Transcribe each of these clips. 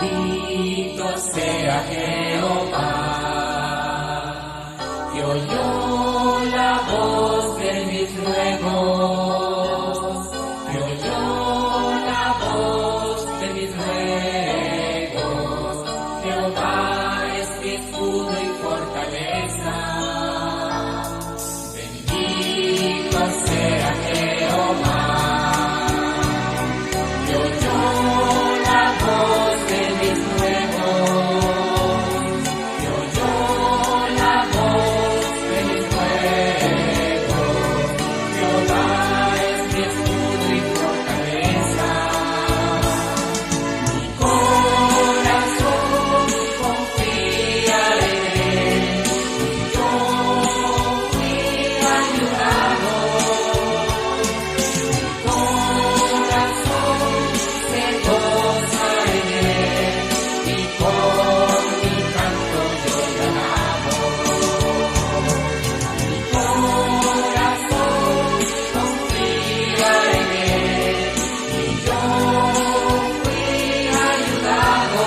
Bendito sea Jehová, que oyó la voz de mis ruegos, que oyó la voz de mis ruegos. Jehová es mi escudo y fortaleza. Bendito sea Jehová, que oyó la voz de mis ruegos, que oyó la voz de mis ruegos. Jehová es mi escudo y fortaleza. Mi corazón confía en él, y yo fui ayudado. Mi corazón se goza en él, y con mi canto yo le alabo. Mi corazón confía en él, y yo fui ayudado.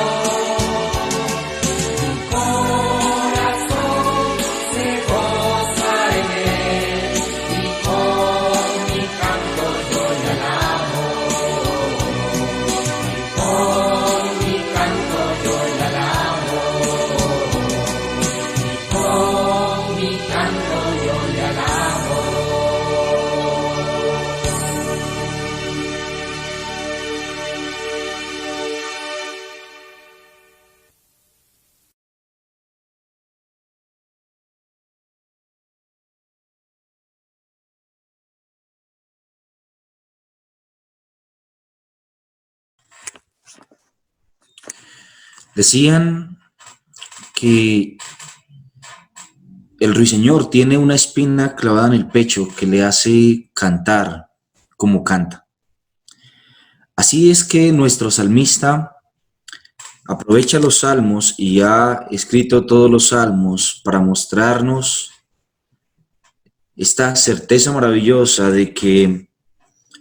Mi corazón se goza en él, y con mi canto yo le alabo. Con mi canto yo le alabo. Con mi canto yo le alabo. Decían que el ruiseñor tiene una espina clavada en el pecho que le hace cantar como canta. Así es que nuestro salmista aprovecha los salmos y ha escrito todos los salmos para mostrarnos esta certeza maravillosa de que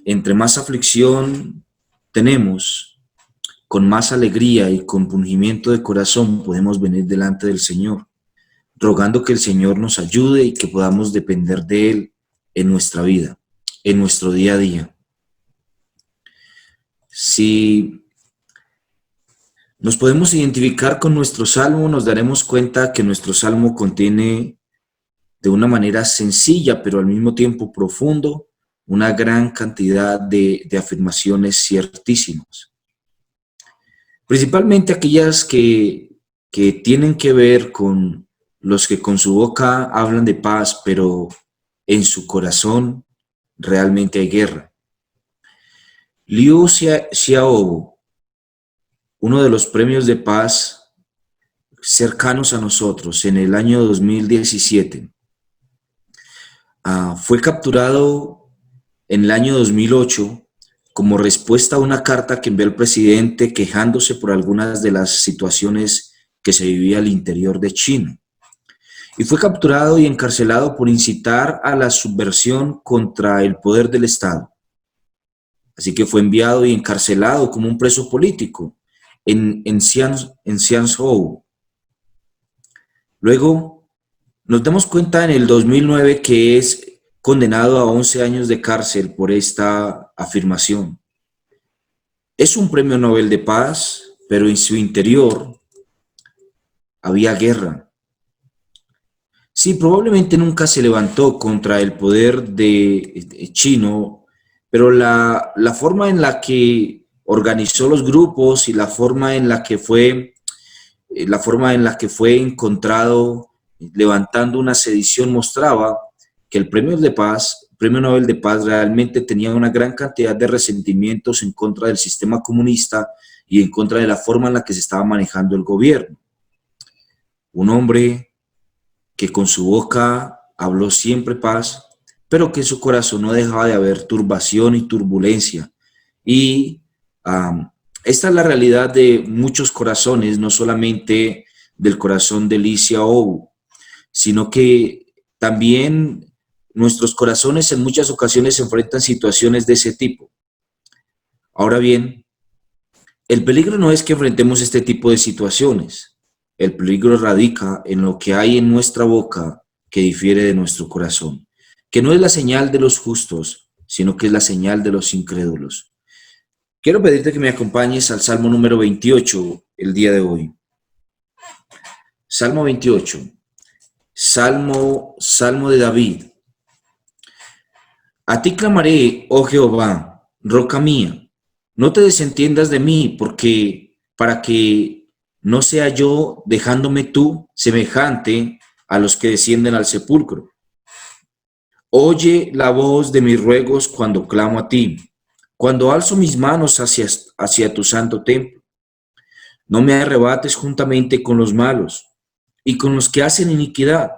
entre más aflicción tenemos, con más alegría y compungimiento de corazón podemos venir delante del Señor, rogando que el Señor nos ayude y que podamos depender de Él en nuestra vida, en nuestro día a día. Si nos podemos identificar con nuestro salmo, nos daremos cuenta que nuestro salmo contiene de una manera sencilla, pero al mismo tiempo profundo, una gran cantidad de afirmaciones ciertísimas. Principalmente aquellas que tienen que ver con los que con su boca hablan de paz, pero en su corazón realmente hay guerra. Liu Xiaobo, uno de los premios de paz cercanos a nosotros en el año 2017, fue capturado en el año 2008 como respuesta a una carta que envió el presidente quejándose por algunas de las situaciones que se vivía al interior de China. Y fue capturado y encarcelado por incitar a la subversión contra el poder del Estado. Así que fue enviado y encarcelado como un preso político en Xianzhou. Luego nos damos cuenta en el 2009 que es condenado a 11 años de cárcel por esta afirmación. Es un premio Nobel de Paz, pero en su interior había guerra. Sí, probablemente nunca se levantó contra el poder de chino, pero la forma en la que organizó los grupos y la forma en la que fue encontrado levantando una sedición mostraba que el premio Nobel de Paz realmente tenía una gran cantidad de resentimientos en contra del sistema comunista y en contra de la forma en la que se estaba manejando el gobierno. Un hombre que con su boca habló siempre paz, pero que en su corazón no dejaba de haber turbación y turbulencia. Y esta es la realidad de muchos corazones, no solamente del corazón de Liu Xiaobo, sino que también nuestros corazones en muchas ocasiones se enfrentan situaciones de ese tipo. Ahora bien, El peligro no es que enfrentemos este tipo de situaciones. El peligro radica en lo que hay en nuestra boca que difiere de nuestro corazón, que no es la señal de los justos, sino que es la señal de los incrédulos. Quiero pedirte que me acompañes al Salmo número 28 el día de hoy. Salmo 28, Salmo de David. A ti clamaré, oh Jehová, roca mía. No te desentiendas de mí, porque para que no sea yo dejándome tú semejante a los que descienden al sepulcro. Oye la voz de mis ruegos cuando clamo a ti, cuando alzo mis manos hacia tu santo templo. No me arrebates juntamente con los malos y con los que hacen iniquidad,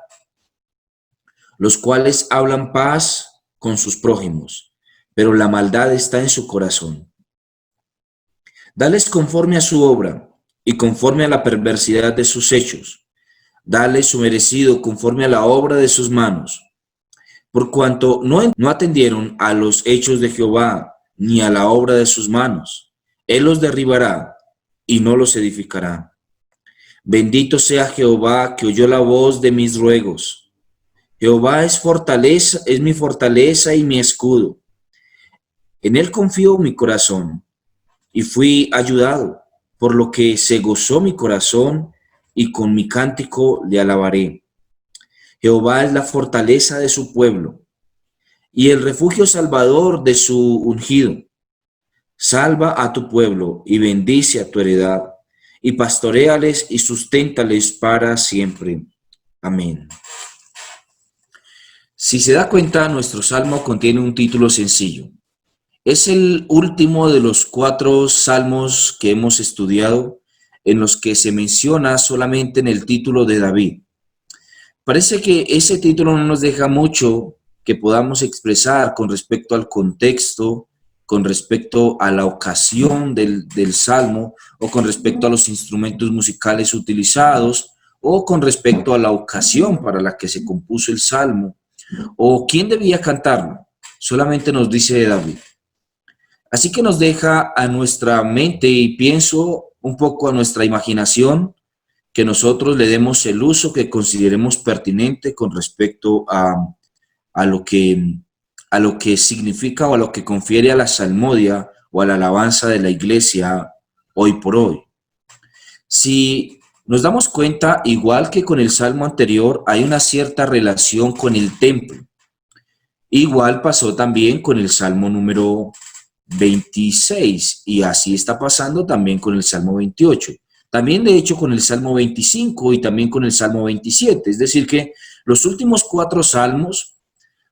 los cuales hablan paz con sus prójimos, pero la maldad está en su corazón. Dales conforme a su obra y conforme a la perversidad de sus hechos. Dales su merecido conforme a la obra de sus manos. Por cuanto no atendieron a los hechos de Jehová ni a la obra de sus manos, Él los derribará y no los edificará. Bendito sea Jehová que oyó la voz de mis ruegos. Jehová es fortaleza, es mi fortaleza y mi escudo. En Él confío mi corazón y fui ayudado, por lo que se gozó mi corazón y con mi cántico le alabaré. Jehová es la fortaleza de su pueblo y el refugio salvador de su ungido. Salva a tu pueblo y bendice a tu heredad, y pastoréales y susténtales para siempre. Amén. Si se da cuenta, nuestro salmo contiene un título sencillo. Es el último de los 4 salmos que hemos estudiado en los que se menciona solamente en el título de David. Parece que ese título no nos deja mucho que podamos expresar con respecto al contexto, con respecto a la ocasión del salmo, o con respecto a los instrumentos musicales utilizados, o con respecto a la ocasión para la que se compuso el salmo, o quién debía cantarlo. Solamente nos dice David. Así que nos deja a nuestra mente y pienso un poco a nuestra imaginación que nosotros le demos el uso que consideremos pertinente con respecto a lo que significa o a lo que confiere a la salmodia o a la alabanza de la iglesia hoy por hoy. Si nos damos cuenta, igual que con el salmo anterior, hay una cierta relación con el templo. Igual pasó también con el salmo número 26 y así está pasando también con el salmo 28. También de hecho con el salmo 25 y también con el salmo 27. Es decir que los últimos 4 salmos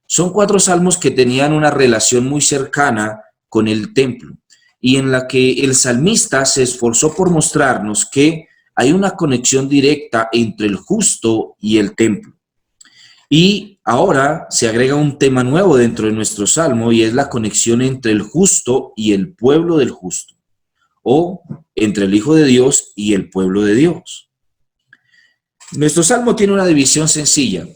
son 4 salmos que tenían una relación muy cercana con el templo y en la que el salmista se esforzó por mostrarnos que hay una conexión directa entre el justo y el templo. Y ahora se agrega un tema nuevo dentro de nuestro salmo y es la conexión entre el justo y el pueblo del justo, o entre el Hijo de Dios y el pueblo de Dios. Nuestro salmo tiene una división sencilla.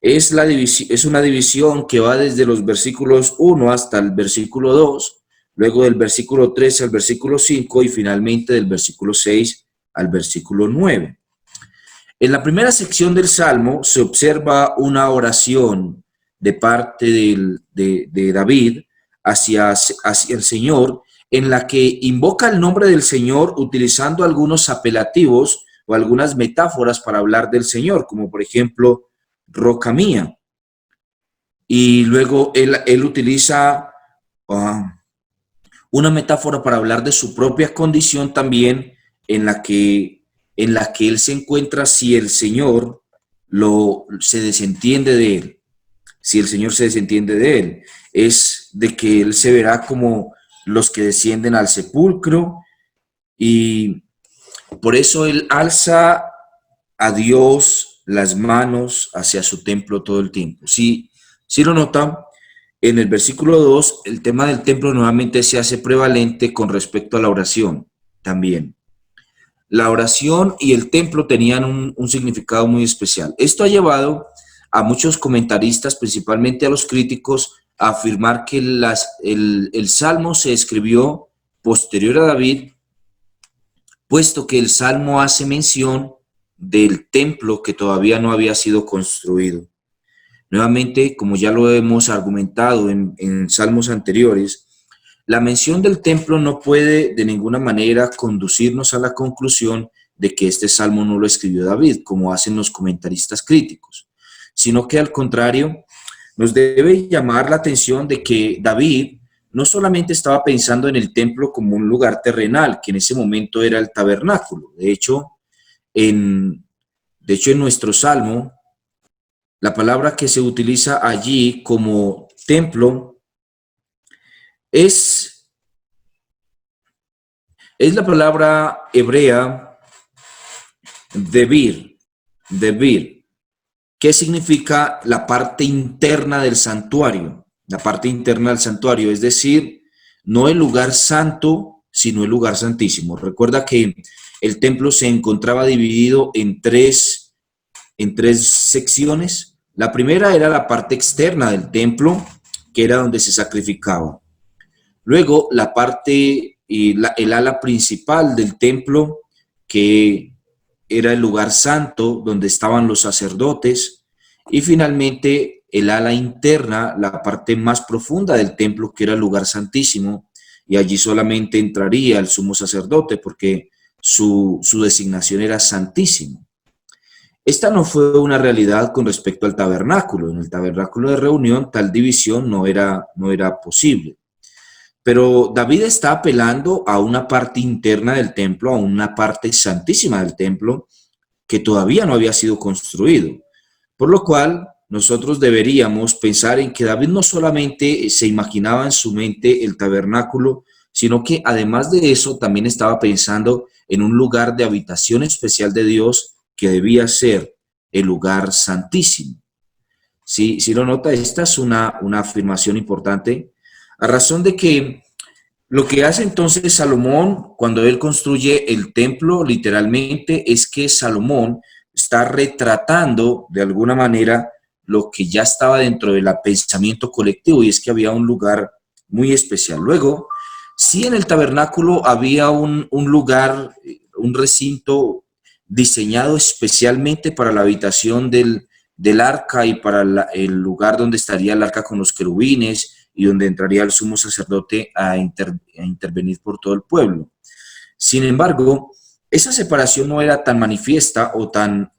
Es una división que va desde los versículos 1 hasta el versículo 2, luego del versículo 3 al versículo 5 y finalmente del versículo 6 al versículo 9. En la primera sección del Salmo se observa una oración de parte de David hacia el Señor, en la que invoca el nombre del Señor utilizando algunos apelativos o algunas metáforas para hablar del Señor, como por ejemplo, roca mía. Y luego él utiliza una metáfora para hablar de su propia condición también, en la que él se encuentra si el Señor se desentiende de él. Si el Señor se desentiende de él, es de que él se verá como los que descienden al sepulcro y por eso él alza a Dios las manos hacia su templo todo el tiempo. Si lo notan, en el versículo 2, el tema del templo nuevamente se hace prevalente con respecto a la oración también. La oración y el templo tenían un significado muy especial. Esto ha llevado a muchos comentaristas, principalmente a los críticos, a afirmar que el Salmo se escribió posterior a David puesto que el Salmo hace mención del templo que todavía no había sido construido. Nuevamente, como ya lo hemos argumentado en salmos anteriores, la mención del templo no puede de ninguna manera conducirnos a la conclusión de que este salmo no lo escribió David, como hacen los comentaristas críticos, sino que al contrario, nos debe llamar la atención de que David no solamente estaba pensando en el templo como un lugar terrenal, que en ese momento era el tabernáculo. En, de hecho, en nuestro salmo, la palabra que se utiliza allí como templo es, es la palabra hebrea debir, debir, que significa la parte interna del santuario, la parte interna del santuario, es decir, no el lugar santo, sino el lugar santísimo. Recuerda que el templo se encontraba dividido en tres secciones. La primera era la parte externa del templo, que era donde se sacrificaba. Luego la parte y el ala principal del templo, que era el lugar santo, donde estaban los sacerdotes. Y finalmente el ala interna, la parte más profunda del templo, que era el lugar santísimo. Y allí solamente entraría el sumo sacerdote, porque su designación era santísimo. Esta no fue una realidad con respecto al tabernáculo. En el tabernáculo de reunión tal división no era posible. Pero David está apelando a una parte interna del templo, a una parte santísima del templo que todavía no había sido construido. Por lo cual, nosotros deberíamos pensar en que David no solamente se imaginaba en su mente el tabernáculo, sino que además de eso también estaba pensando en un lugar de habitación especial de Dios que debía ser el lugar santísimo. Si lo nota, esta es una afirmación importante, a razón de que lo que hace entonces Salomón cuando él construye el templo, literalmente, es que Salomón está retratando de alguna manera lo que ya estaba dentro del pensamiento colectivo, y es que había un lugar muy especial. Luego, sí, en el tabernáculo había un lugar, un recinto diseñado especialmente para la habitación del arca y para el lugar donde estaría el arca con los querubines y donde entraría el sumo sacerdote a intervenir por todo el pueblo. Sin embargo, esa separación no era tan manifiesta o tan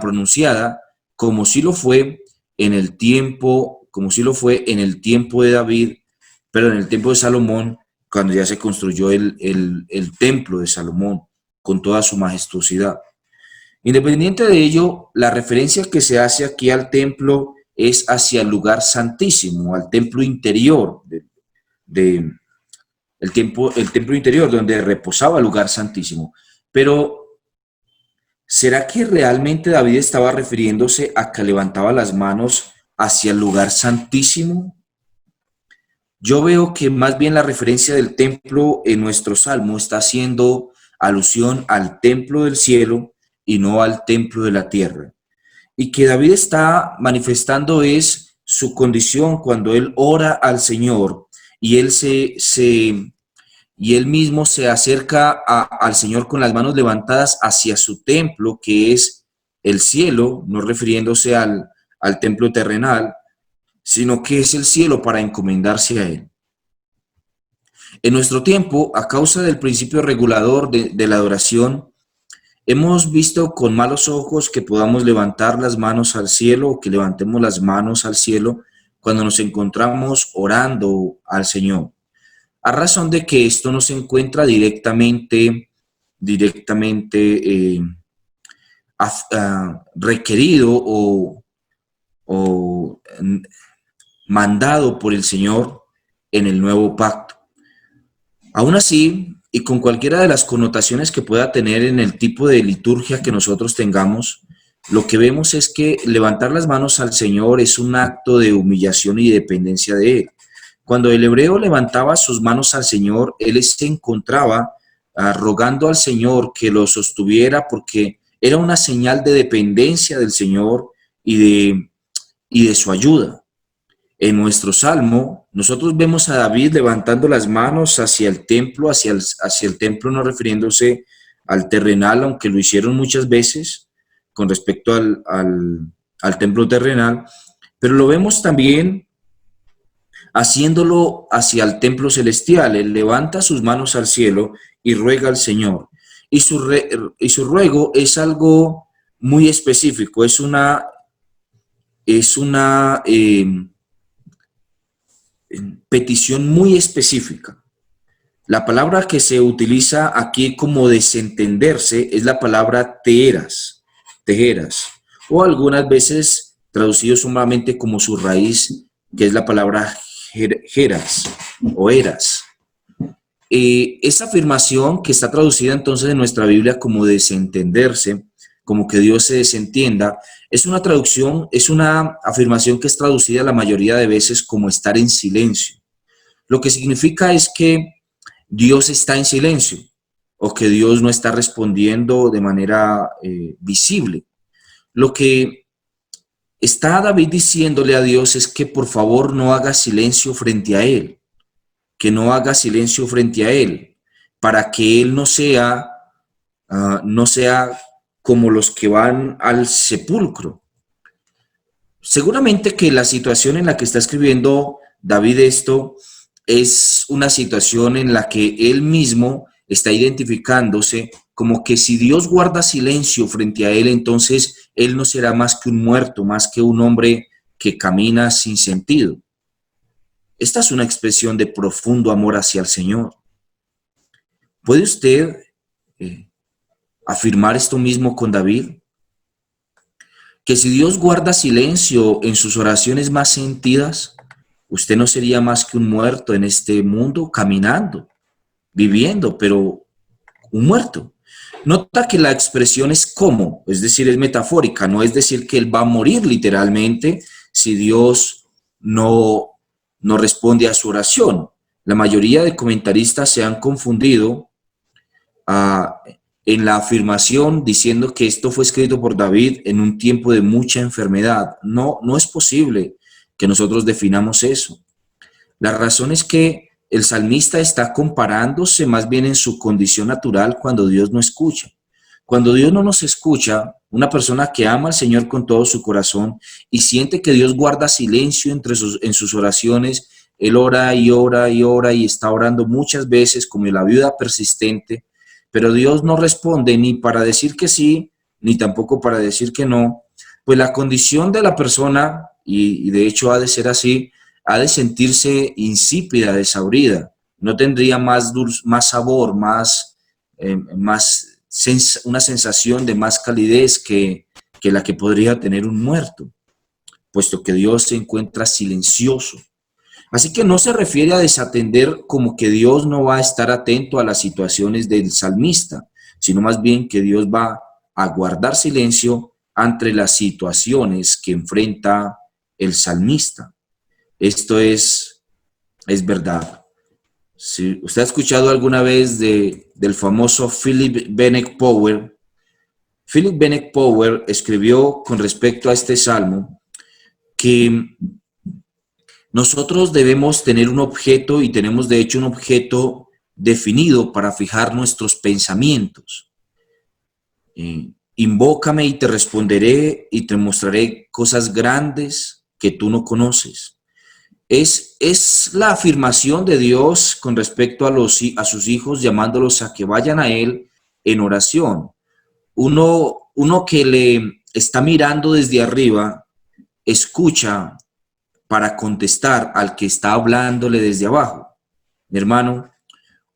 pronunciada como sí lo fue en el tiempo, de David, pero en el tiempo de Salomón, cuando ya se construyó el templo de Salomón con toda su majestuosidad. Independiente de ello, la referencia que se hace aquí al templo es hacia el lugar santísimo, al templo interior, el templo interior donde reposaba el lugar santísimo. Pero, ¿será que realmente David estaba refiriéndose a que levantaba las manos hacia el lugar santísimo? Yo veo que más bien la referencia del templo en nuestro salmo está haciendo alusión al templo del cielo y no al templo de la tierra. Y que David está manifestando es su condición cuando él ora al Señor y él mismo se acerca al Señor con las manos levantadas hacia su templo, que es el cielo, no refiriéndose al templo terrenal, sino que es el cielo, para encomendarse a él. En nuestro tiempo, a causa del principio regulador de la adoración, hemos visto con malos ojos que podamos levantar las manos al cielo o que levantemos las manos al cielo cuando nos encontramos orando al Señor, a razón de que esto no se encuentra directamente requerido o mandado por el Señor en el nuevo pacto. Aún así, y con cualquiera de las connotaciones que pueda tener en el tipo de liturgia que nosotros tengamos, lo que vemos es que levantar las manos al Señor es un acto de humillación y dependencia de Él. Cuando el hebreo levantaba sus manos al Señor, él se encontraba rogando al Señor que lo sostuviera, porque era una señal de dependencia del Señor y de su ayuda. En nuestro salmo, nosotros vemos a David levantando las manos hacia el templo, hacia el templo, no refiriéndose al terrenal, aunque lo hicieron muchas veces con respecto al templo terrenal, pero lo vemos también haciéndolo hacia el templo celestial. Él levanta sus manos al cielo y ruega al Señor. Y su ruego es algo muy específico, es una petición muy específica. La palabra que se utiliza aquí como desentenderse es la palabra tejeras, o algunas veces traducido solamente como su raíz, que es la palabra jeras o eras. Esa afirmación que está traducida entonces en nuestra Biblia como desentenderse, como que Dios se desentienda, es una traducción, es una afirmación que es traducida la mayoría de veces como estar en silencio. Lo que significa es que Dios está en silencio o que Dios no está respondiendo de manera visible. Lo que está David diciéndole a Dios es que por favor no haga silencio frente a él, que no haga silencio frente a él, para que él no sea como los que van al sepulcro. Seguramente que la situación en la que está escribiendo David esto es una situación en la que él mismo está identificándose como que si Dios guarda silencio frente a él, entonces él no será más que un muerto, más que un hombre que camina sin sentido. Esta es una expresión de profundo amor hacia el Señor. ¿Puede usted afirmar esto mismo con David? Que si Dios guarda silencio en sus oraciones más sentidas, usted no sería más que un muerto en este mundo, caminando, viviendo, pero un muerto. Nota que la expresión es como, es decir, es metafórica, no es decir que él va a morir literalmente si Dios no responde a su oración. La mayoría de comentaristas se han confundido en la afirmación diciendo que esto fue escrito por David en un tiempo de mucha enfermedad. No, no es posible que nosotros definamos eso. La razón es que el salmista está comparándose más bien en su condición natural cuando Dios no escucha. Cuando Dios no nos escucha, una persona que ama al Señor con todo su corazón y siente que Dios guarda silencio en sus oraciones, él ora y ora y ora y está orando muchas veces como la viuda persistente, pero Dios no responde ni para decir que sí, ni tampoco para decir que no, pues la condición de la persona, y de hecho ha de ser así, ha de sentirse insípida, desabrida, no tendría más sabor, una sensación de más calidez que la que podría tener un muerto, puesto que Dios se encuentra silencioso. Así que no se refiere a desatender como que Dios no va a estar atento a las situaciones del salmista, sino más bien que Dios va a guardar silencio ante las situaciones que enfrenta el salmista. Esto es verdad. Si usted ha escuchado alguna vez del famoso Philip Bennett Power, Philip Bennett Power escribió con respecto a este salmo que nosotros debemos tener un objeto y tenemos de hecho un objeto definido para fijar nuestros pensamientos. Invócame y te responderé y te mostraré cosas grandes que tú no conoces. Es la afirmación de Dios con respecto a sus hijos, llamándolos a que vayan a Él en oración. Uno que le está mirando desde arriba, escucha para contestar al que está hablándole desde abajo. Mi hermano,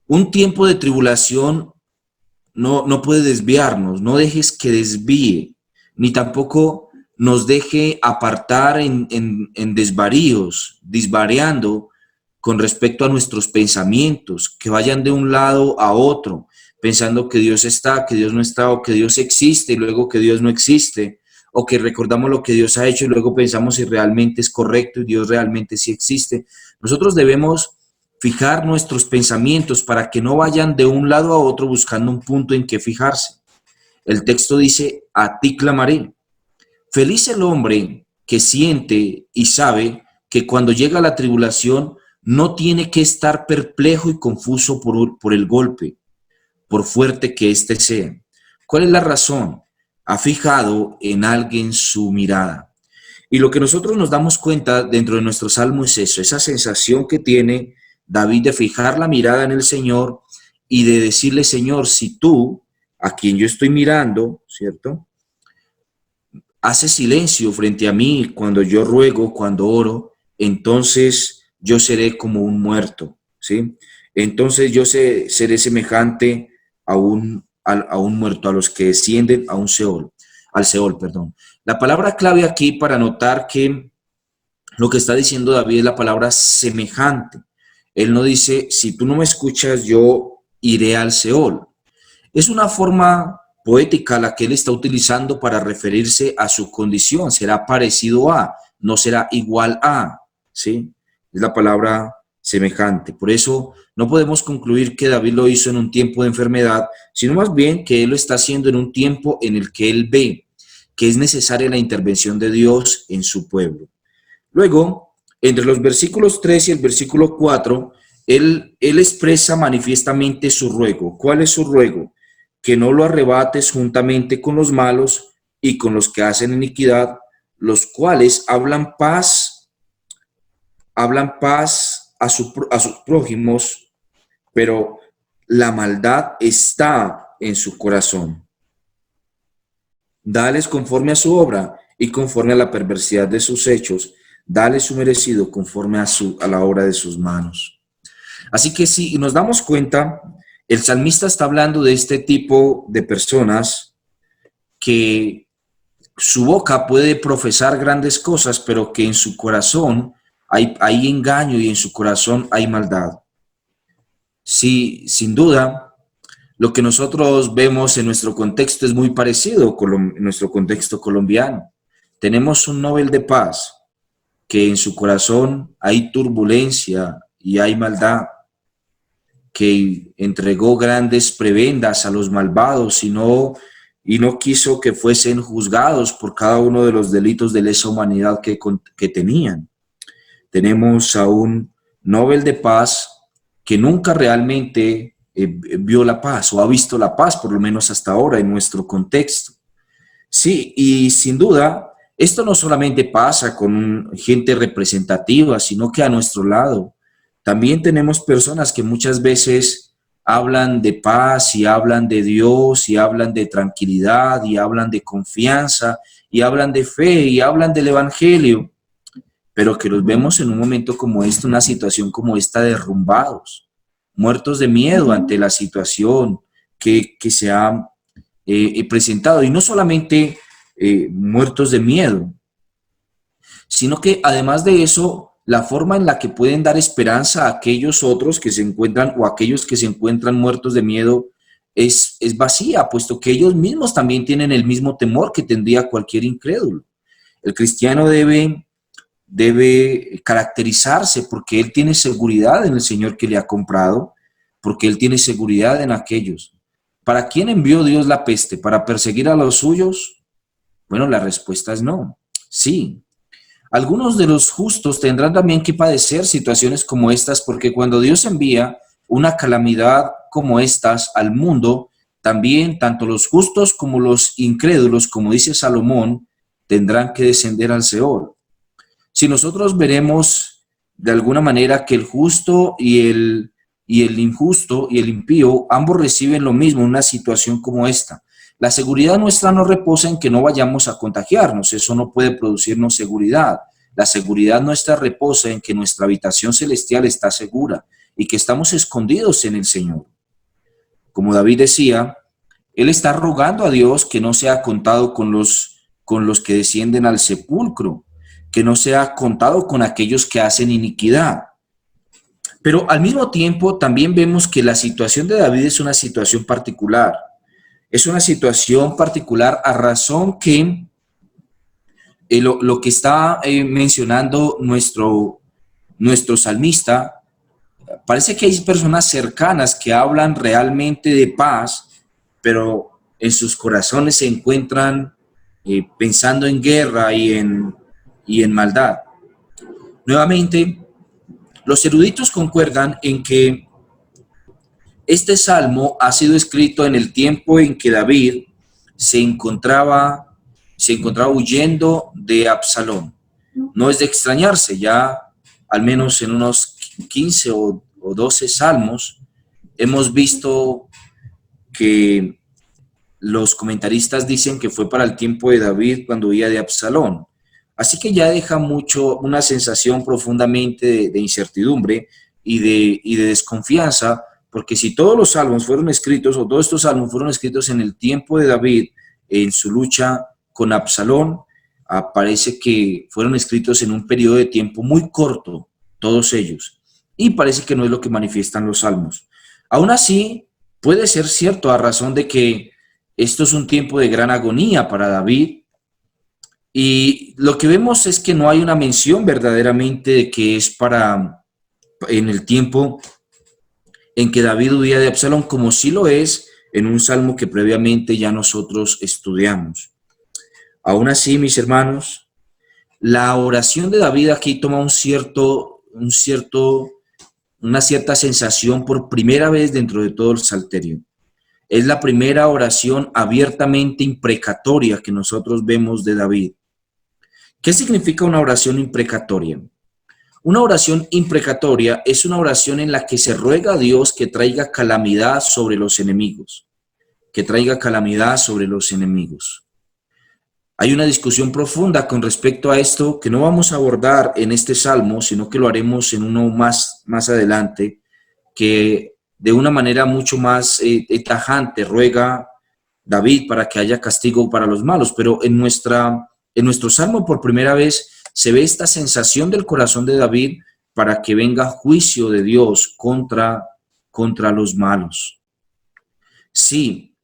un tiempo de tribulación no puede desviarnos, no dejes que desvíe, ni tampoco nos deje apartar en desvaríos, disvariando con respecto a nuestros pensamientos, que vayan de un lado a otro, pensando que Dios está, que Dios no está, o que Dios existe y luego que Dios no existe, o que recordamos lo que Dios ha hecho y luego pensamos si realmente es correcto y Dios realmente sí existe. Nosotros debemos fijar nuestros pensamientos para que no vayan de un lado a otro buscando un punto en que fijarse. El texto dice, a ti clamaré. Feliz el hombre que siente y sabe que cuando llega la tribulación no tiene que estar perplejo y confuso por el golpe, por fuerte que éste sea. ¿Cuál es la razón? Ha fijado en alguien su mirada. Y lo que nosotros nos damos cuenta dentro de nuestro salmo es eso, esa sensación que tiene David de fijar la mirada en el Señor y de decirle, Señor, si tú, a quien yo estoy mirando, ¿cierto?, haces silencio frente a mí cuando yo ruego, cuando oro, entonces yo seré como un muerto, ¿sí? Entonces yo seré semejante a un muerto, a los que descienden a un Seol, al Seol, perdón. La palabra clave aquí para notar que lo que está diciendo David es la palabra semejante. Él no dice, si tú no me escuchas, yo iré al Seol. Es una forma poética la que él está utilizando para referirse a su condición. Será parecido a, no será igual a, ¿sí? Es la palabra semejante. Por eso no podemos concluir que David lo hizo en un tiempo de enfermedad, sino más bien que él lo está haciendo en un tiempo en el que él ve que es necesaria la intervención de Dios en su pueblo. Luego, entre los versículos 3 y el versículo 4, él expresa manifiestamente su ruego. ¿Cuál es su ruego? Que no lo arrebates juntamente con los malos y con los que hacen iniquidad, los cuales hablan paz a sus prójimos, pero la maldad está en su corazón. Dales conforme a su obra y conforme a la perversidad de sus hechos, dale su merecido conforme a la obra de sus manos. Así que si nos damos cuenta, el salmista está hablando de este tipo de personas que su boca puede profesar grandes cosas, pero que en su corazón hay engaño y en su corazón hay maldad. Sí, sin duda, lo que nosotros vemos en nuestro contexto es muy parecido con nuestro contexto colombiano. Tenemos un Nobel de Paz que en su corazón hay turbulencia y hay maldad, que entregó grandes prebendas a los malvados y no quiso que fuesen juzgados por cada uno de los delitos de lesa humanidad que tenían. Tenemos a un Nobel de Paz que nunca realmente vio la paz o ha visto la paz, por lo menos hasta ahora en nuestro contexto. Sí, y sin duda, esto no solamente pasa con gente representativa, sino que a nuestro lado también tenemos personas que muchas veces hablan de paz y hablan de Dios y hablan de tranquilidad y hablan de confianza y hablan de fe y hablan del evangelio, pero que los vemos en un momento como este, una situación como esta, derrumbados, muertos de miedo ante la situación que se ha presentado. Y no solamente muertos de miedo, sino que además de eso, la forma en la que pueden dar esperanza a aquellos otros que se encuentran o aquellos que se encuentran muertos de miedo es vacía, puesto que ellos mismos también tienen el mismo temor que tendría cualquier incrédulo. El cristiano debe caracterizarse porque él tiene seguridad en el Señor que le ha comprado, porque él tiene seguridad en aquellos. ¿Para quién envió Dios la peste? ¿Para perseguir a los suyos? Bueno, la respuesta es no. Sí. Algunos de los justos tendrán también que padecer situaciones como estas, porque cuando Dios envía una calamidad como estas al mundo, también tanto los justos como los incrédulos, como dice Salomón, tendrán que descender al Seol. Si nosotros veremos de alguna manera que el justo y el injusto y el impío, ambos reciben lo mismo en una situación como esta. La seguridad nuestra no reposa en que no vayamos a contagiarnos, eso no puede producirnos seguridad. La seguridad nuestra reposa en que nuestra habitación celestial está segura y que estamos escondidos en el Señor. Como David decía, él está rogando a Dios que no sea contado con los que descienden al sepulcro, que no sea contado con aquellos que hacen iniquidad. Pero al mismo tiempo también vemos que la situación de David es una situación particular. Es una situación particular a razón que lo que está mencionando nuestro salmista, parece que hay personas cercanas que hablan realmente de paz, pero en sus corazones se encuentran pensando en guerra y en maldad. Nuevamente, los eruditos concuerdan en que este salmo ha sido escrito en el tiempo en que David se encontraba, se encontraba huyendo de Absalón. No es de extrañarse, ya al menos en unos 15 o 12 salmos hemos visto que los comentaristas dicen que fue para el tiempo de David cuando huía de Absalón. Así que ya deja mucho una sensación profundamente de incertidumbre y de desconfianza, porque si todos los salmos fueron escritos, o todos estos salmos fueron escritos en el tiempo de David, en su lucha con Absalón, parece que fueron escritos en un periodo de tiempo muy corto, todos ellos. Y parece que no es lo que manifiestan los salmos. Aún así, puede ser cierto a razón de que esto es un tiempo de gran agonía para David, y lo que vemos es que no hay una mención verdaderamente de que es para en el tiempo en que David huía de Absalón, como sí lo es en un salmo que previamente ya nosotros estudiamos. Aún así, mis hermanos, la oración de David aquí toma una cierta sensación por primera vez dentro de todo el Salterio. Es la primera oración abiertamente imprecatoria que nosotros vemos de David. ¿Qué significa una oración imprecatoria? Una oración imprecatoria es una oración en la que se ruega a Dios que traiga calamidad sobre los enemigos, que traiga calamidad sobre los enemigos. Hay una discusión profunda con respecto a esto que no vamos a abordar en este salmo, sino que lo haremos en uno más adelante, que de una manera mucho más tajante ruega David para que haya castigo para los malos, pero en nuestro salmo por primera vez se ve esta sensación del corazón de David para que venga juicio de Dios contra los malos. Sí,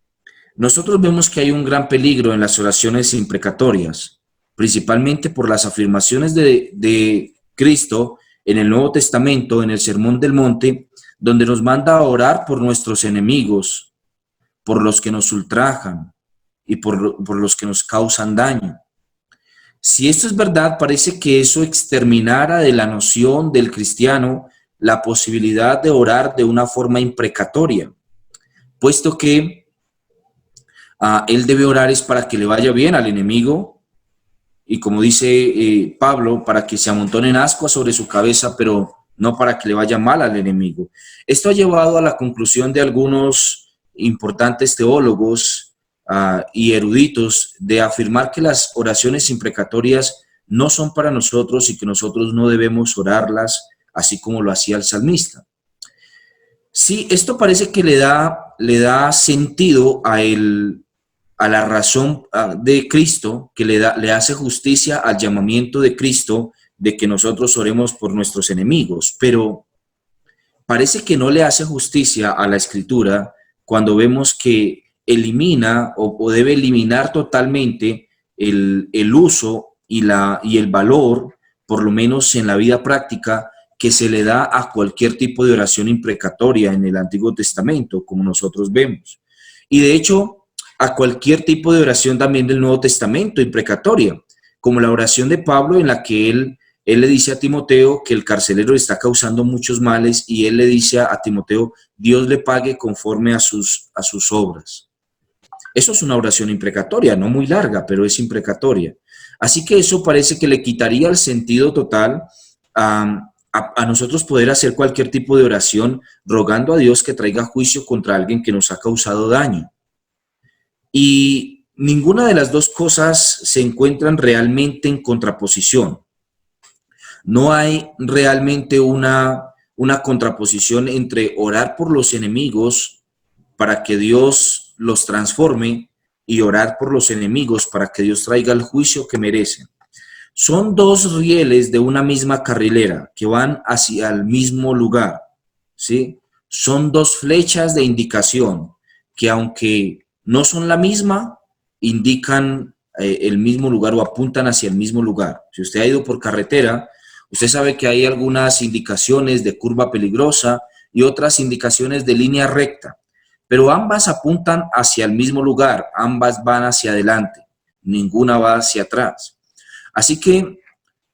nosotros vemos que hay un gran peligro en las oraciones imprecatorias, principalmente por las afirmaciones de Cristo en el Nuevo Testamento, en el Sermón del Monte, donde nos manda a orar por nuestros enemigos, por los que nos ultrajan y por los que nos causan daño. Si esto es verdad, parece que eso exterminara de la noción del cristiano la posibilidad de orar de una forma imprecatoria, puesto que él debe orar es para que le vaya bien al enemigo, y como dice Pablo, para que se amontonen ascuas sobre su cabeza, pero no para que le vaya mal al enemigo. Esto ha llevado a la conclusión de algunos importantes teólogos y eruditos de afirmar que las oraciones imprecatorias no son para nosotros y que nosotros no debemos orarlas así como lo hacía el salmista. Sí, esto parece que le da sentido a la razón de Cristo, que le hace justicia al llamamiento de Cristo de que nosotros oremos por nuestros enemigos, pero parece que no le hace justicia a la Escritura cuando vemos que elimina o debe eliminar totalmente el uso y el valor, por lo menos en la vida práctica, que se le da a cualquier tipo de oración imprecatoria en el Antiguo Testamento, como nosotros vemos. Y de hecho, a cualquier tipo de oración también del Nuevo Testamento imprecatoria, como la oración de Pablo en la que él le dice a Timoteo que el carcelero le está causando muchos males y él le dice a Timoteo, Dios le pague conforme a sus obras. Eso es una oración imprecatoria, no muy larga, pero es imprecatoria. Así que eso parece que le quitaría el sentido total a nosotros poder hacer cualquier tipo de oración rogando a Dios que traiga juicio contra alguien que nos ha causado daño. Y ninguna de las dos cosas se encuentran realmente en contraposición. No hay realmente una contraposición entre orar por los enemigos para que Dios los transforme y orar por los enemigos para que Dios traiga el juicio que merecen. Son dos rieles de una misma carrilera que van hacia el mismo lugar, ¿sí? Son dos flechas de indicación que, aunque no son la misma, indican el mismo lugar o apuntan hacia el mismo lugar. Si usted ha ido por carretera, usted sabe que hay algunas indicaciones de curva peligrosa y otras indicaciones de línea recta, pero ambas apuntan hacia el mismo lugar, ambas van hacia adelante, ninguna va hacia atrás. Así que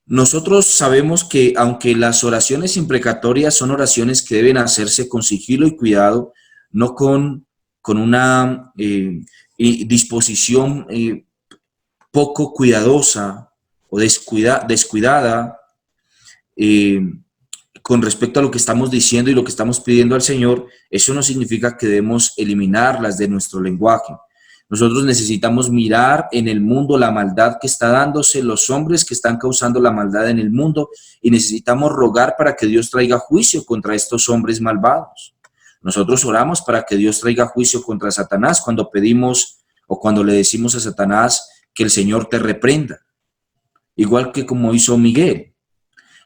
Nosotros sabemos que aunque las oraciones imprecatorias son oraciones que deben hacerse con sigilo y cuidado, no con una disposición poco cuidadosa o descuidada, eh, con respecto a lo que estamos diciendo y lo que estamos pidiendo al Señor, eso no significa que debemos eliminarlas de nuestro lenguaje. Nosotros necesitamos mirar en el mundo la maldad que está dándose, los hombres que están causando la maldad en el mundo, y necesitamos rogar para que Dios traiga juicio contra estos hombres malvados. Nosotros oramos para que Dios traiga juicio contra Satanás cuando pedimos o cuando le decimos a Satanás que el Señor te reprenda, igual que como hizo Miguel.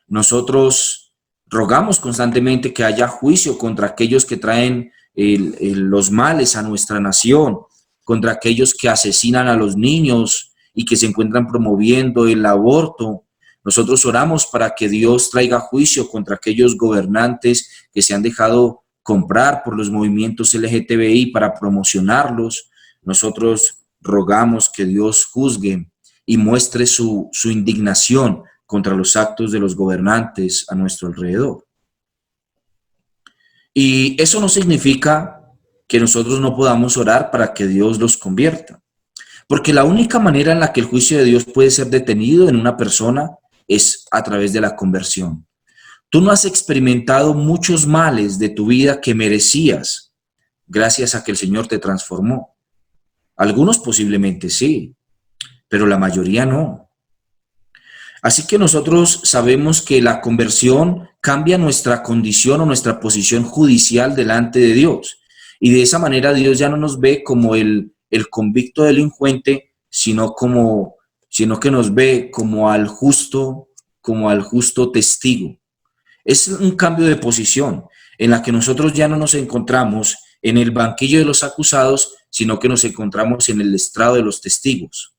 Nosotros rogamos constantemente que haya juicio contra aquellos que traen los males a nuestra nación, contra aquellos que asesinan a los niños y que se encuentran promoviendo el aborto. Nosotros oramos para que Dios traiga juicio contra aquellos gobernantes que se han dejado comprar por los movimientos LGTBI para promocionarlos. Nosotros rogamos que Dios juzgue y muestre su indignación contra los actos de los gobernantes a nuestro alrededor. Y eso no significa que nosotros no podamos orar para que Dios los convierta, porque la única manera en la que el juicio de Dios puede ser detenido en una persona es a través de la conversión. Tú no has experimentado muchos males de tu vida que merecías gracias a que el Señor te transformó. Algunos posiblemente sí, pero la mayoría no. Así que nosotros sabemos que la conversión cambia nuestra condición o nuestra posición judicial delante de Dios. Y de esa manera Dios ya no nos ve como el convicto delincuente, sino que nos ve como al justo testigo. Es un cambio de posición en la que nosotros ya no nos encontramos en el banquillo de los acusados, sino que nos encontramos en el estrado de los testigos.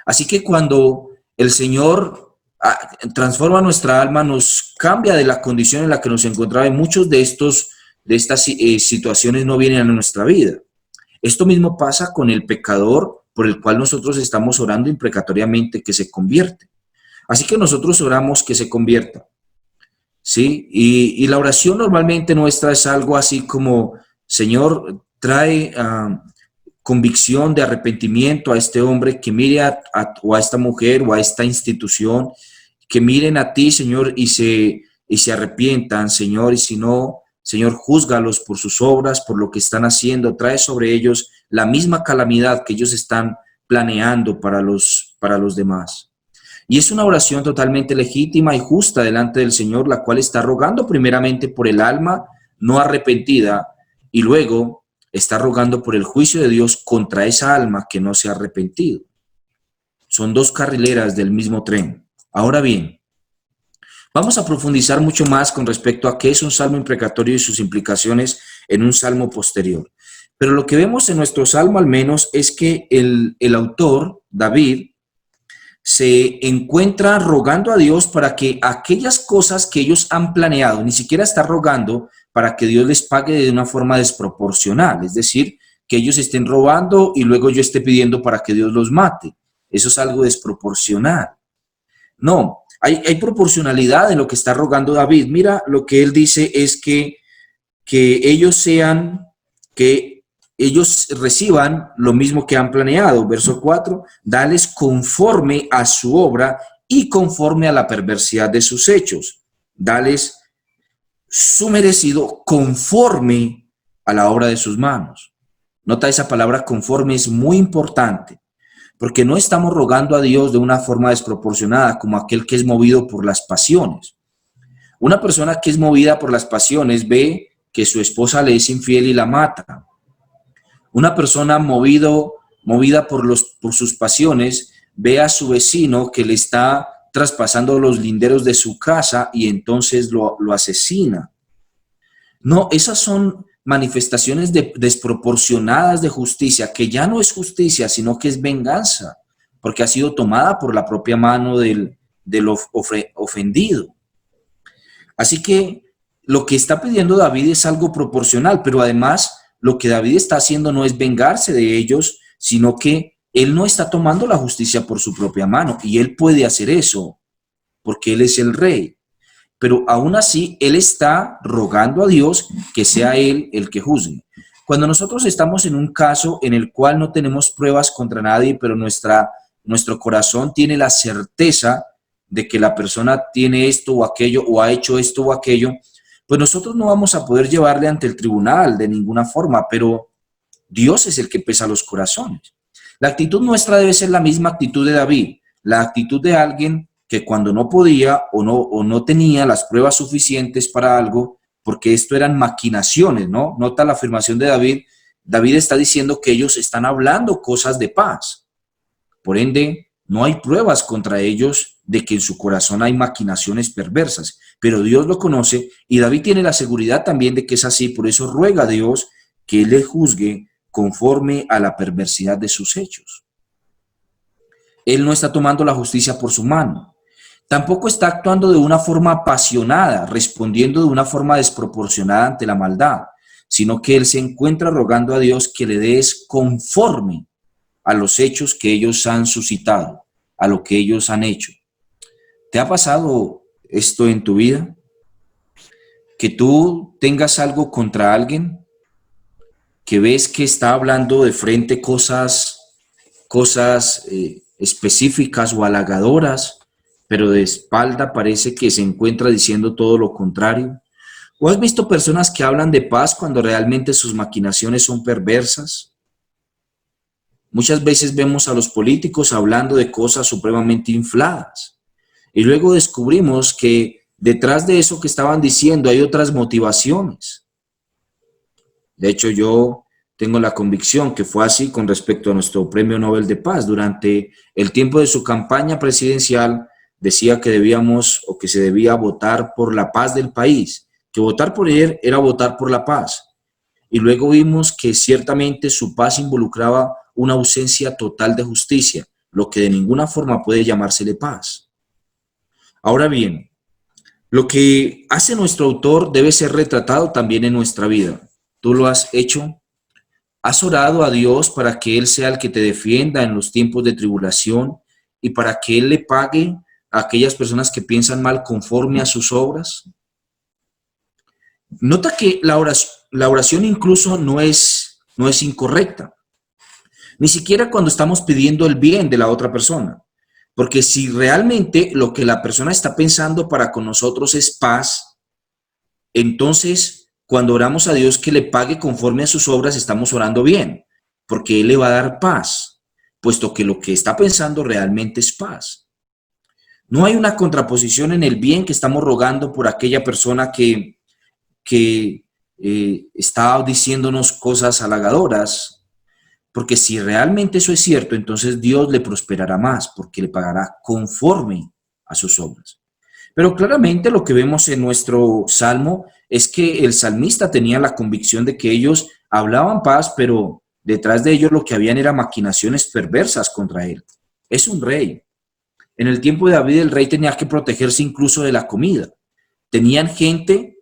Así que cuando el Señor transforma nuestra alma, nos cambia de la condición en la que nos encontraba, y muchos de estas situaciones no vienen a nuestra vida. Esto mismo pasa con el pecador por el cual nosotros estamos orando imprecatoriamente que se convierte. Así que nosotros oramos que se convierta, ¿sí? Y la oración normalmente nuestra es algo así como: Señor, trae convicción de arrepentimiento a este hombre, que mire o a esta mujer o a esta institución, que miren a ti, Señor, y se arrepientan, Señor, y si no, Señor, júzgalos por sus obras, por lo que están haciendo, trae sobre ellos la misma calamidad que ellos están planeando para los demás. Y es una oración totalmente legítima y justa delante del Señor, la cual está rogando primeramente por el alma no arrepentida, y luego está rogando por el juicio de Dios contra esa alma que no se ha arrepentido. Son dos carrileras del mismo tren. Ahora bien, vamos a profundizar mucho más con respecto a qué es un salmo imprecatorio y sus implicaciones en un salmo posterior. Pero lo que vemos en nuestro salmo al menos es que el autor, David, se encuentra rogando a Dios para que aquellas cosas que ellos han planeado, ni siquiera está rogando para que Dios les pague de una forma desproporcional, es decir, que ellos estén robando y luego yo esté pidiendo para que Dios los mate. Eso es algo desproporcional. No, hay proporcionalidad en lo que está rogando David. Mira, lo que él dice es que ellos reciban lo mismo que han planeado. Verso 4, dales conforme a su obra y conforme a la perversidad de sus hechos. Dales su merecido conforme a la obra de sus manos. Nota, esa palabra conforme es muy importante, porque no estamos rogando a Dios de una forma desproporcionada como aquel que es movido por las pasiones. Una persona que es movida por las pasiones ve que su esposa le es infiel y la mata. Una persona movida por sus pasiones ve a su vecino que le está traspasando los linderos de su casa y entonces lo asesina. No, esas son manifestaciones desproporcionadas de justicia, que ya no es justicia, sino que es venganza, porque ha sido tomada por la propia mano del ofendido. Así que lo que está pidiendo David es algo proporcional, pero además lo que David está haciendo no es vengarse de ellos, sino que él no está tomando la justicia por su propia mano, y él puede hacer eso. porque Él es el rey. Pero aún así, Él está rogando a Dios que sea Él el que juzgue. Cuando nosotros estamos en un caso en el cual no tenemos pruebas contra nadie, pero nuestro corazón tiene la certeza de que la persona tiene esto o aquello, o ha hecho esto o aquello, pues nosotros no vamos a poder llevarle ante el tribunal de ninguna forma, pero Dios es el que pesa los corazones. La actitud nuestra debe ser la misma actitud de David, la actitud de alguien que cuando no podía o no tenía las pruebas suficientes para algo, porque esto eran maquinaciones, ¿no? Nota la afirmación de David. David está diciendo que ellos están hablando cosas de paz. Por ende, no hay pruebas contra ellos de que en su corazón hay maquinaciones perversas, pero Dios lo conoce y David tiene la seguridad también de que es así, por eso ruega a Dios que Él le juzgue conforme a la perversidad de sus hechos. Él no está tomando la justicia por su mano. Tampoco está actuando de una forma apasionada, respondiendo de una forma desproporcionada ante la maldad, sino que Él se encuentra rogando a Dios que le dé conforme a los hechos que ellos han suscitado, a lo que ellos han hecho. ¿Te ha pasado esto en tu vida? Que tú tengas algo contra alguien, que ves que está hablando de frente cosas específicas o halagadoras, pero de espalda parece que se encuentra diciendo todo lo contrario. ¿O has visto personas que hablan de paz cuando realmente sus maquinaciones son perversas? Muchas veces vemos a los políticos hablando de cosas supremamente infladas y luego descubrimos que detrás de eso que estaban diciendo hay otras motivaciones. De hecho, yo tengo la convicción que fue así con respecto a nuestro Premio Nobel de Paz. Durante el tiempo de su campaña presidencial decía que debíamos o que se debía votar por la paz del país, que votar por él era votar por la paz. Y luego vimos que ciertamente su paz involucraba una ausencia total de justicia, lo que de ninguna forma puede llamársele paz. Ahora bien, lo que hace nuestro autor debe ser retratado también en nuestra vida. ¿Tú lo has hecho? ¿Has orado a Dios para que Él sea el que te defienda en los tiempos de tribulación y para que Él le pague a aquellas personas que piensan mal conforme a sus obras? Nota que la oración incluso no es incorrecta, ni siquiera cuando estamos pidiendo el bien de la otra persona, porque si realmente lo que la persona está pensando para con nosotros es paz, entonces cuando oramos a Dios que le pague conforme a sus obras, estamos orando bien, porque Él le va a dar paz, puesto que lo que está pensando realmente es paz. No hay una contraposición en el bien que estamos rogando por aquella persona que está diciéndonos cosas halagadoras, porque si realmente eso es cierto, entonces Dios le prosperará más, porque le pagará conforme a sus obras. Pero claramente lo que vemos en nuestro salmo es que el salmista tenía la convicción de que ellos hablaban paz, pero detrás de ellos lo que habían eran maquinaciones perversas contra él. Es un rey. En el tiempo de David el rey tenía que protegerse incluso de la comida. Tenían gente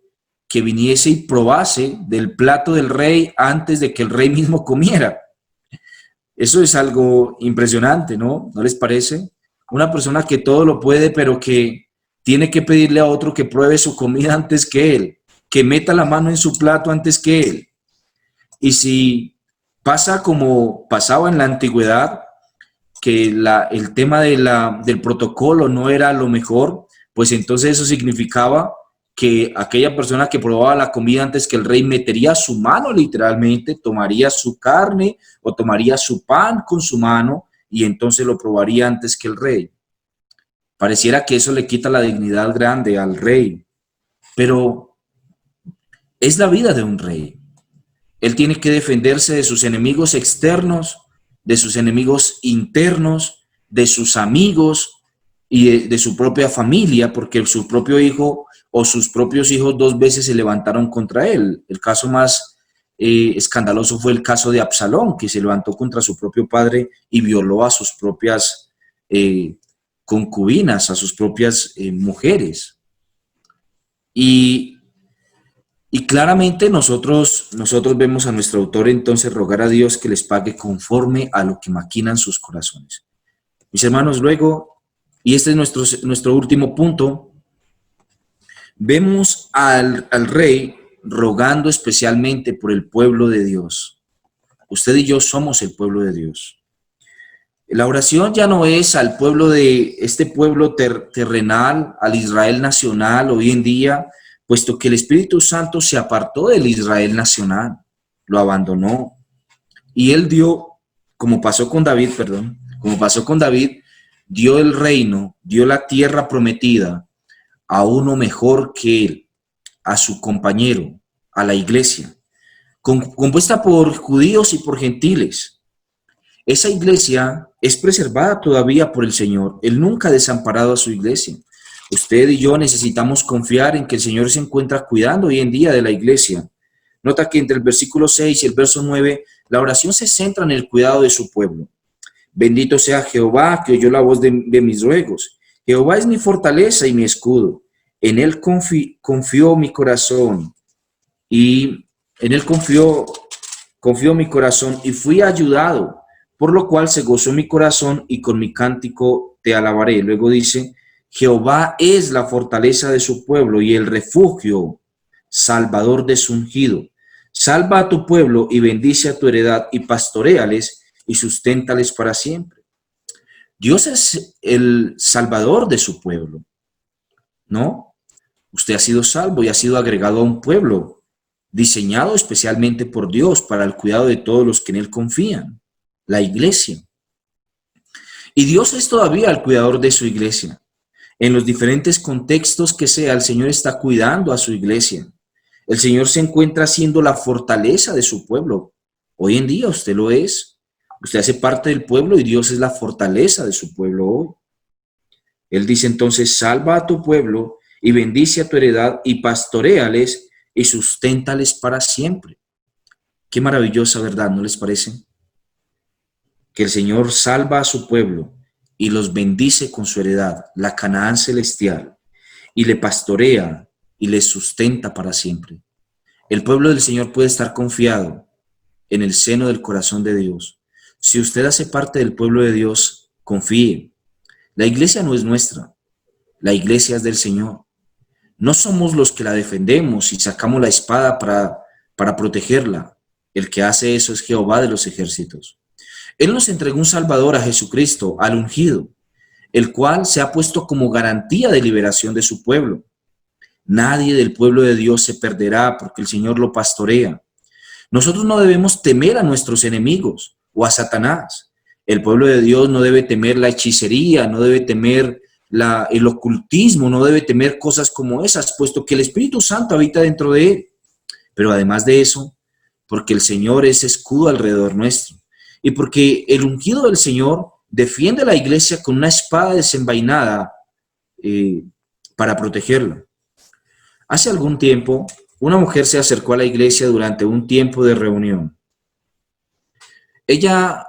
que viniese y probase del plato del rey antes de que el rey mismo comiera. Eso es algo impresionante, ¿no? ¿No les parece? Una persona que todo lo puede, pero que tiene que pedirle a otro que pruebe su comida antes que él, que meta la mano en su plato antes que él. Y si pasa como pasaba en la antigüedad, que el tema del protocolo no era lo mejor, pues entonces eso significaba que aquella persona que probaba la comida antes que el rey metería su mano literalmente, tomaría su carne o tomaría su pan con su mano y entonces lo probaría antes que el rey. Pareciera que eso le quita la dignidad grande al rey, pero es la vida de un rey. Él tiene que defenderse de sus enemigos externos, de sus enemigos internos, de sus amigos y de su propia familia, porque su propio hijo o sus propios hijos 2 veces se levantaron contra él. El caso más escandaloso fue el caso de Absalón, que se levantó contra su propio padre y violó a sus propias concubinas, a sus propias mujeres. Y claramente nosotros vemos a nuestro autor entonces rogar a Dios que les pague conforme a lo que maquinan sus corazones. Mis hermanos, luego y este es nuestro último punto, vemos al rey rogando especialmente por el pueblo de Dios. Usted y yo somos el pueblo de Dios. La oración ya no es al pueblo de este pueblo terrenal, al Israel nacional hoy en día, puesto que el Espíritu Santo se apartó del Israel nacional, lo abandonó. Y él dio, como pasó con David, dio el reino, dio la tierra prometida a uno mejor que él, a su compañero, a la iglesia, compuesta por judíos y por gentiles. Esa iglesia es preservada todavía por el Señor. Él nunca ha desamparado a su iglesia. Usted y yo necesitamos confiar en que el Señor se encuentra cuidando hoy en día de la iglesia. Nota que entre el versículo 6 y el verso 9, la oración se centra en el cuidado de su pueblo. Bendito sea Jehová, que oyó la voz de mis ruegos. Jehová es mi fortaleza y mi escudo. En él confió mi corazón y en él confió mi corazón y fui ayudado, por lo cual se gozó mi corazón y con mi cántico te alabaré. Luego dice, Jehová es la fortaleza de su pueblo y el refugio salvador de su ungido. Salva a tu pueblo y bendice a tu heredad y pastoréales y susténtales para siempre. Dios es el salvador de su pueblo, ¿no? Usted ha sido salvo y ha sido agregado a un pueblo diseñado especialmente por Dios para el cuidado de todos los que en él confían, la iglesia. Y Dios es todavía el cuidador de su iglesia. En los diferentes contextos que sea, el Señor está cuidando a su iglesia. El Señor se encuentra siendo la fortaleza de su pueblo. Hoy en día usted lo es. Usted hace parte del pueblo y Dios es la fortaleza de su pueblo hoy. Él dice entonces, salva a tu pueblo y bendice a tu heredad y pastoréales y susténtales para siempre. Qué maravillosa verdad, ¿no les parece? Que el Señor salva a su pueblo y los bendice con su heredad, la Canaán celestial, y le pastorea y les sustenta para siempre. El pueblo del Señor puede estar confiado en el seno del corazón de Dios. Si usted hace parte del pueblo de Dios, confíe. La iglesia no es nuestra, la iglesia es del Señor. No somos los que la defendemos y sacamos la espada para protegerla. El que hace eso es Jehová de los ejércitos. Él nos entregó un Salvador, a Jesucristo, al ungido, el cual se ha puesto como garantía de liberación de su pueblo. Nadie del pueblo de Dios se perderá porque el Señor lo pastorea. Nosotros no debemos temer a nuestros enemigos o a Satanás. El pueblo de Dios no debe temer la hechicería, no debe temer el ocultismo, no debe temer cosas como esas, puesto que el Espíritu Santo habita dentro de él. Pero además de eso, porque el Señor es escudo alrededor nuestro y porque el ungido del Señor defiende a la iglesia con una espada desenvainada para protegerla. Hace algún tiempo, una mujer se acercó a la iglesia durante un tiempo de reunión. Ella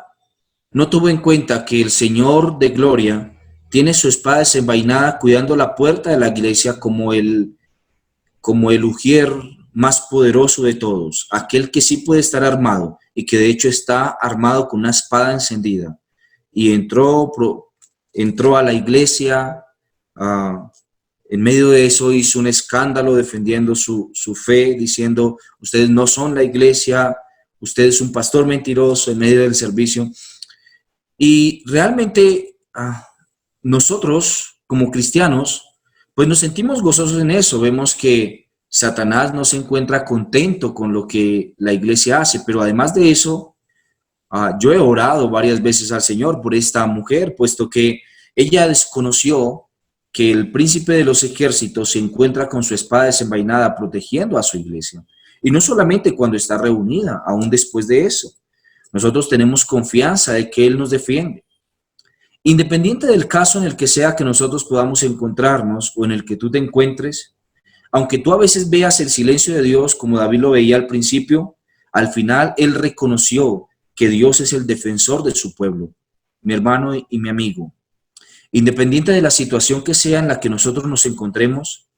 no tuvo en cuenta que el Señor de gloria tiene su espada desenvainada cuidando la puerta de la iglesia como el ujier más poderoso de todos, aquel que sí puede estar armado y que de hecho está armado con una espada encendida. Y entró a la iglesia, en medio de eso hizo un escándalo defendiendo su fe, diciendo, ustedes no son la iglesia, usted es un pastor mentiroso en medio del servicio. Y realmente nosotros como cristianos, pues nos sentimos gozosos en eso. Vemos que Satanás no se encuentra contento con lo que la iglesia hace, pero además de eso, yo he orado varias veces al Señor por esta mujer, puesto que ella desconoció que el príncipe de los ejércitos se encuentra con su espada desenvainada protegiendo a su iglesia. Y no solamente cuando está reunida, aún después de eso. Nosotros tenemos confianza de que Él nos defiende. Independiente del caso en el que sea que nosotros podamos encontrarnos o en el que tú te encuentres, aunque tú a veces veas el silencio de Dios como David lo veía al principio, al final él reconoció que Dios es el defensor de su pueblo, mi hermano y mi amigo. Independiente de la situación que sea en la que nosotros nos encontremos,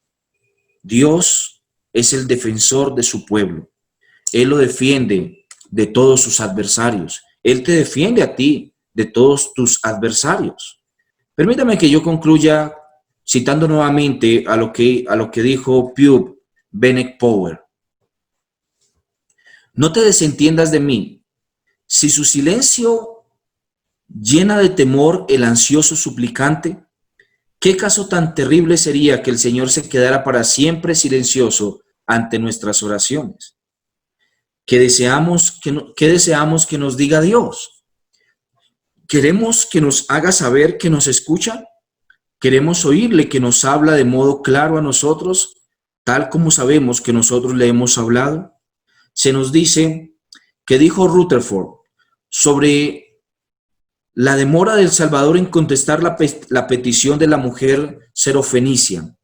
Dios es el defensor de su pueblo. Él lo defiende de todos sus adversarios. Él te defiende a ti de todos tus adversarios. Permítame que yo concluya citando nuevamente a lo que dijo Pugh Bennett Power. No te desentiendas de mí. Si su silencio llena de temor el ansioso suplicante, ¿qué caso tan terrible sería que el Señor se quedara para siempre silencioso ante nuestras oraciones? ¿Qué deseamos que nos diga Dios? ¿Queremos que nos haga saber que nos escucha? ¿Queremos oírle que nos habla de modo claro a nosotros, tal como sabemos que nosotros le hemos hablado? Se nos dice que dijo Rutherford sobre la demora del Salvador en contestar la petición de la mujer serofenicia,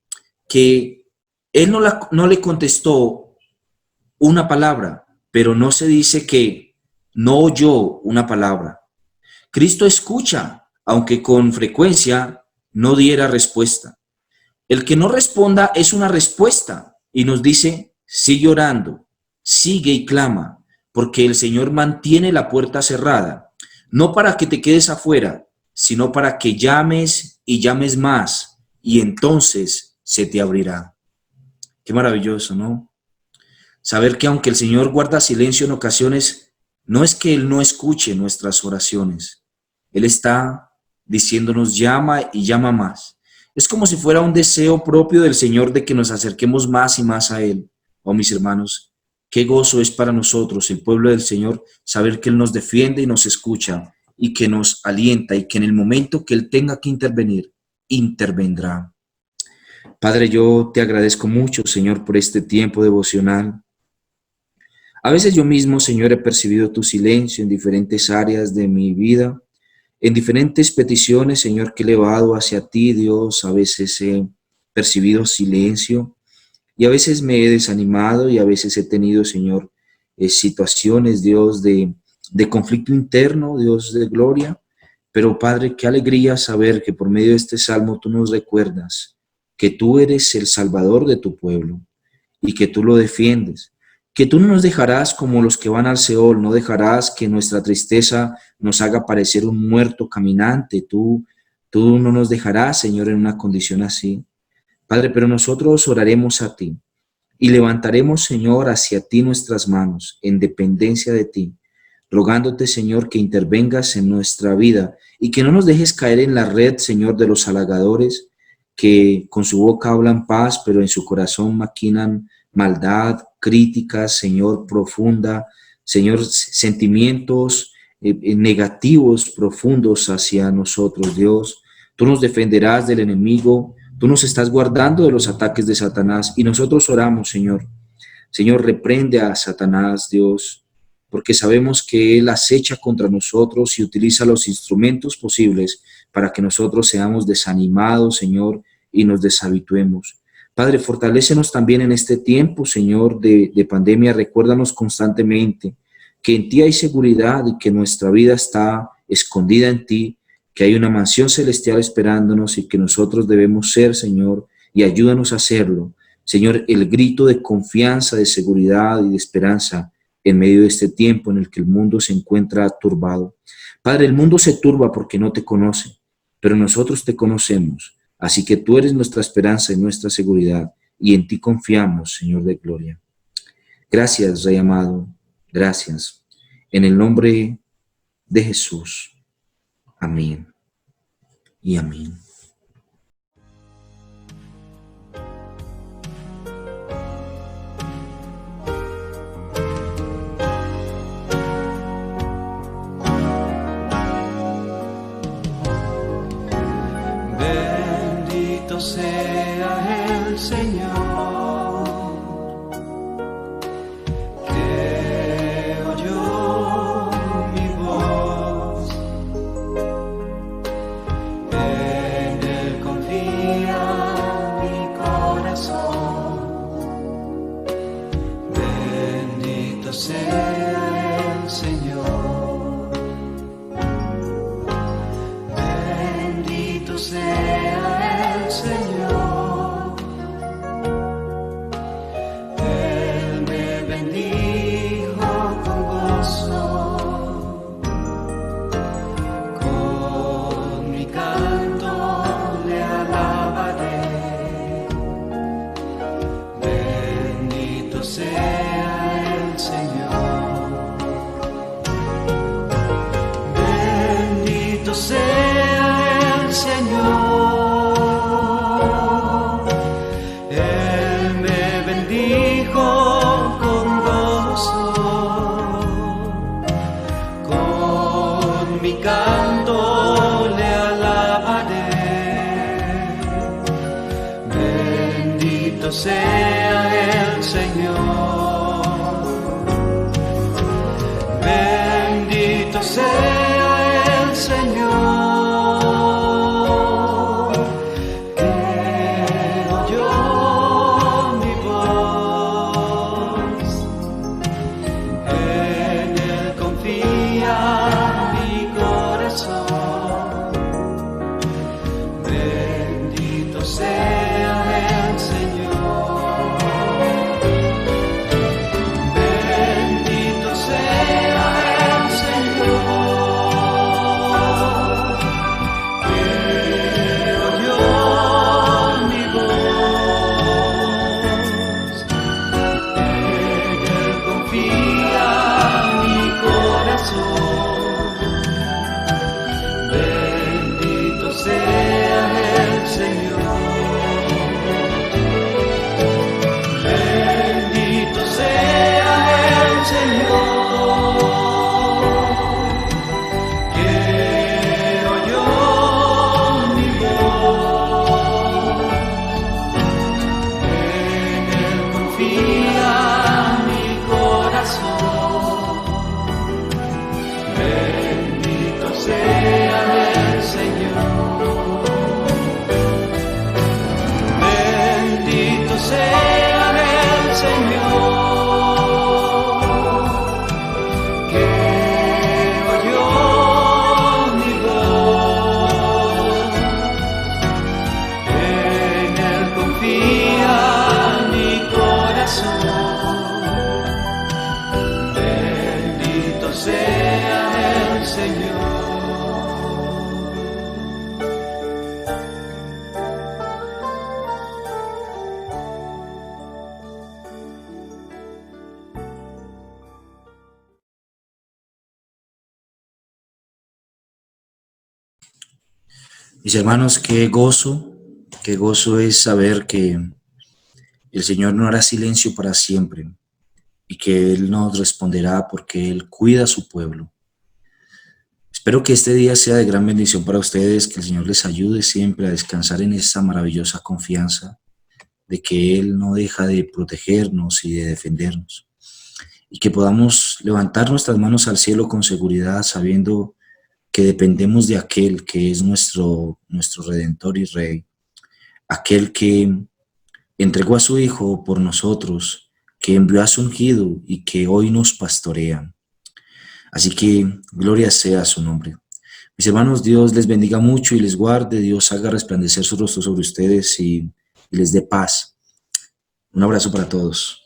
que él no le contestó una palabra, pero no se dice que no oyó una palabra. Cristo escucha, aunque con frecuencia no diera respuesta. El que no responda es una respuesta y nos dice, sigue orando, sigue y clama, porque el Señor mantiene la puerta cerrada, no para que te quedes afuera, sino para que llames y llames más, y entonces se te abrirá. Qué maravilloso, ¿no? Saber que aunque el Señor guarda silencio en ocasiones, no es que Él no escuche nuestras oraciones. Él está diciéndonos llama y llama más. Es como si fuera un deseo propio del Señor de que nos acerquemos más y más a Él. Oh, mis hermanos, qué gozo es para nosotros, el pueblo del Señor, saber que Él nos defiende y nos escucha y que nos alienta y que en el momento que Él tenga que intervenir, intervendrá. Padre, yo te agradezco mucho, Señor, por este tiempo devocional. A veces yo mismo, Señor, he percibido tu silencio en diferentes áreas de mi vida, en diferentes peticiones, Señor, que he elevado hacia ti, Dios. A veces he percibido silencio y a veces me he desanimado y a veces he tenido, Señor, situaciones, Dios, de conflicto interno, Dios de gloria. Pero, Padre, qué alegría saber que por medio de este salmo tú nos recuerdas que tú eres el Salvador de tu pueblo y que tú lo defiendes. Que tú no nos dejarás como los que van al Seol, no dejarás que nuestra tristeza nos haga parecer un muerto caminante. Tú no nos dejarás, Señor, en una condición así. Padre, pero nosotros oraremos a ti y levantaremos, Señor, hacia ti nuestras manos en dependencia de ti, rogándote, Señor, que intervengas en nuestra vida y que no nos dejes caer en la red, Señor, de los halagadores que con su boca hablan paz, pero en su corazón maquinan maldad, críticas, Señor, profunda, Señor, sentimientos negativos, profundos hacia nosotros, Dios. Tú nos defenderás del enemigo, tú nos estás guardando de los ataques de Satanás y nosotros oramos, Señor. Señor, reprende a Satanás, Dios, porque sabemos que él acecha contra nosotros y utiliza los instrumentos posibles para que nosotros seamos desanimados, Señor, y nos deshabituemos. Padre, fortalécenos también en este tiempo, Señor, de pandemia. Recuérdanos constantemente que en ti hay seguridad y que nuestra vida está escondida en ti, que hay una mansión celestial esperándonos y que nosotros debemos ser, Señor, y ayúdanos a hacerlo. Señor, el grito de confianza, de seguridad y de esperanza en medio de este tiempo en el que el mundo se encuentra turbado. Padre, el mundo se turba porque no te conoce, pero nosotros te conocemos. Así que tú eres nuestra esperanza y nuestra seguridad, y en ti confiamos, Señor de gloria. Gracias, Rey amado, gracias. En el nombre de Jesús. Amén y amén. Bendito sea el Señor, que oyó mi voz. sea el Señor. Él me bendijo con gozo, con mi canto le alabaré. Bendito sea el Señor. Bendito sea el Señor, que oyó mi voz. En Él confía mi corazón. Bendito sea el Señor. Bendito sea el Señor, que oyó mi voz. En Él confía mi corazón. Bendito sea el Señor. Bendito sea el Señor, que oyó mi voz. En Él confía mi corazón. Bendito sea el Señor. Bendito sea el Señor, que oyó mi voz. En Él confía mi corazón. Bendito sea el Señor. Mis hermanos, qué gozo es saber que el Señor no hará silencio para siempre y que Él nos responderá porque Él cuida a su pueblo. Espero que este día sea de gran bendición para ustedes, que el Señor les ayude siempre a descansar en esta maravillosa confianza de que Él no deja de protegernos y de defendernos, y que podamos levantar nuestras manos al cielo con seguridad, sabiendo que dependemos de aquel que es nuestro Redentor y Rey, aquel que entregó a su Hijo por nosotros, que envió a su ungido y que hoy nos pastorea. Así que gloria sea a su nombre. Mis hermanos, Dios les bendiga mucho y les guarde, Dios haga resplandecer su rostro sobre ustedes y les dé paz. Un abrazo para todos.